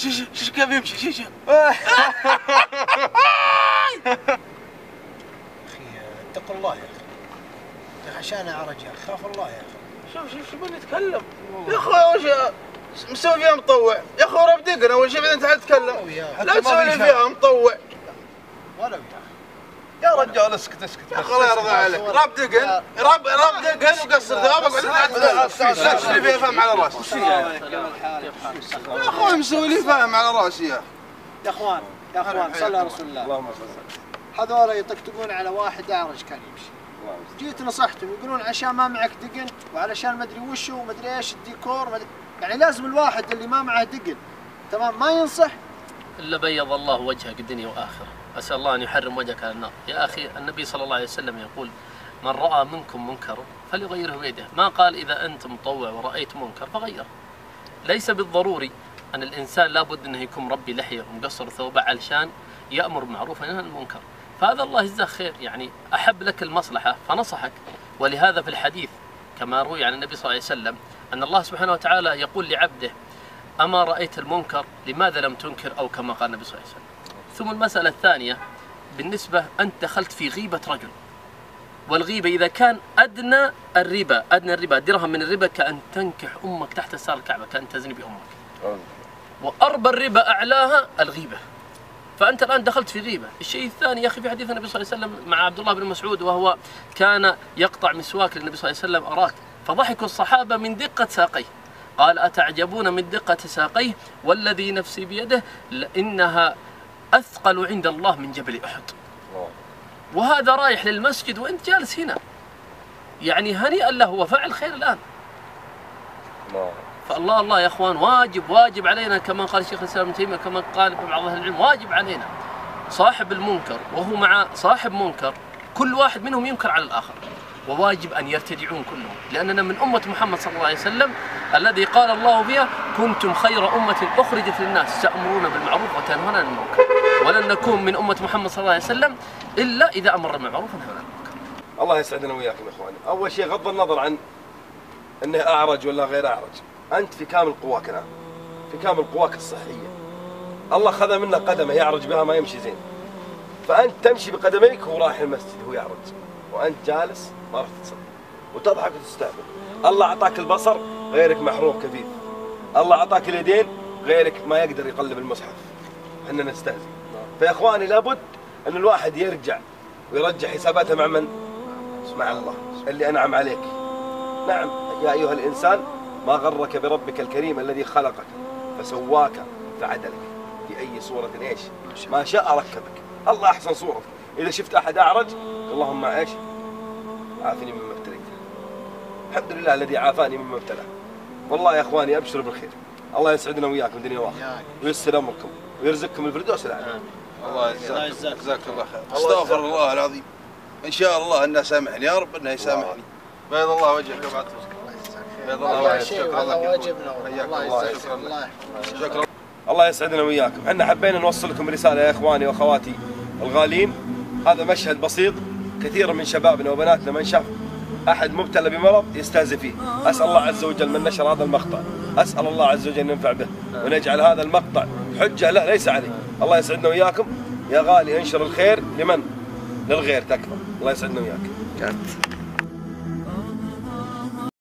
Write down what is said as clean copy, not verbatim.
شش كيف يمشي شش اخي اتقوا الله يا اخي عشان اعرج يا اخي خاف الله يا اخي. شوف نتكلم يا اخوي وش مسوي فيها مطوع يا اخوي رب دقنا اول شيء بعدين تعال تتكلم لا تسوي لي فيها مطوع ولو يا اخي يا رجال اسكت يا اخي الله يرضى عليك رب دقن رب دقن وقصر ثوابك لا تسوي فيها فهم على راسي يا اخوي مسوي لي فهم على راسي يا اخوان صلوا على رسول الله اللهم صل. هذول يطقطقون على واحد اعرج كان يمشي جيت نصحتهم يقولون عشان ما معك دقن وعلشان ما ادري وشو وما ادري ايش الديكور يعني لازم الواحد اللي ما معه دقن تمام ما ينصح الا بيض الله وجهك الدنيا واخره. اسال الله ان يحرم وجهك على النار. يا اخي النبي صلى الله عليه وسلم يقول من راى منكم منكرا فليغيره بيده، ما قال اذا انت مطوع ورايت منكر فغيره. ليس بالضروري ان الانسان لابد انه يكون مربي لحيه ومقصر ثوبه علشان يامر بالمعروف وينهى عن المنكر، فهذا الله يجزاه خير، يعني احب لك المصلحه فنصحك. ولهذا في الحديث كما روي عن النبي صلى الله عليه وسلم ان الله سبحانه وتعالى يقول لعبده اما رايت المنكر لماذا لم تنكر، او كما قال النبي صلى الله عليه وسلم. ثم المساله الثانيه بالنسبه انت دخلت في غيبه رجل، والغيبه اذا كان ادنى الربا درهم من الربا كان تنكح امك تحت ستار الكعبه، كان تزني بامك. واربى الربا اعلاها الغيبه. فانت الان دخلت في غيبه. الشيء الثاني يا اخي في حديث النبي صلى الله عليه وسلم مع عبد الله بن مسعود وهو كان يقطع مسواك للنبي صلى الله عليه وسلم اراك، فضحكوا الصحابه من دقه ساقيه. قال اتعجبون من دقه ساقيه والذي نفسي بيده لانها اثقل عند الله من جبل احد. وهذا رايح للمسجد وانت جالس هنا، يعني هنيئا له وفعل خير الان. فالله يا اخوان واجب علينا كما قال الشيخ الاسلام ابن تيميه كما قال بعض اهل العلم، واجب علينا صاحب المنكر وهو مع صاحب منكر كل واحد منهم ينكر على الاخر، وواجب ان يرتدعون كلهم، لاننا من امه محمد صلى الله عليه وسلم الذي قال الله فيها كنتم خير امه اخرجت للناس تامرون بالمعروف وتنهون عن المنكر، ولن نكون من امه محمد صلى الله عليه وسلم الا اذا امر بالمعروف ونهى عن المنكر. الله يسعدنا وياكم يا اخواني. اول شيء غض النظر عن انه اعرج ولا غير اعرج، انت في كامل قواك الان، في كامل قواك الصحيه. الله خذ منا قدمه يعرج بها ما يمشي زين، فانت تمشي بقدميك وهو رايح المسجد وهو يعرج، وانت جالس ما راح تصلي وتضحك وتستهبل. الله اعطاك البصر غيرك محروم كفيف، الله اعطاك اليدين غيرك ما يقدر يقلب المصحف. احنا نستهزئ. فيا اخواني لابد ان الواحد يرجع ويرجع حساباته مع من؟ مع الله اللي انعم عليك. نعم يا ايها الانسان ما غرك بربك الكريم الذي خلقك فسواك فعدلك في اي صورة ايش؟ ما شاء ركبك. الله احسن صورة. اذا شفت احد اعرج اللهم ايش؟ عافني مما ابتليته. الحمد لله الذي عافاني مما ابتلاه. والله يا اخواني ابشروا بالخير. الله يسعدنا وياكم دنيا واخره وييسر امركم ويرزقكم الفردوس الاعلى. الله يجزاك الله خير. استغفر الله العظيم. ان شاء الله انه سامحني يا رب انه يسامحني. بيض الله وجهك وبعد بيض الله وجهك. شكرا لك. الله يجزاك الله. شكرا. الله يسعدنا وياكم. احنا حبينا نوصل لكم رساله يا اخواني واخواتي الغالين. هذا مشهد بسيط، كثير من شبابنا وبناتنا من شاف احد مبتلى بمرض يستهزئ فيه. اسال الله عز وجل من نشر هذا المقطع، اسال الله عز وجل ان ينفع به ونجعل هذا المقطع حجه له ليس عليه. الله يسعدنا وياكم يا غالي. انشر الخير لمن؟ للغير تكفى. الله يسعدنا وياك.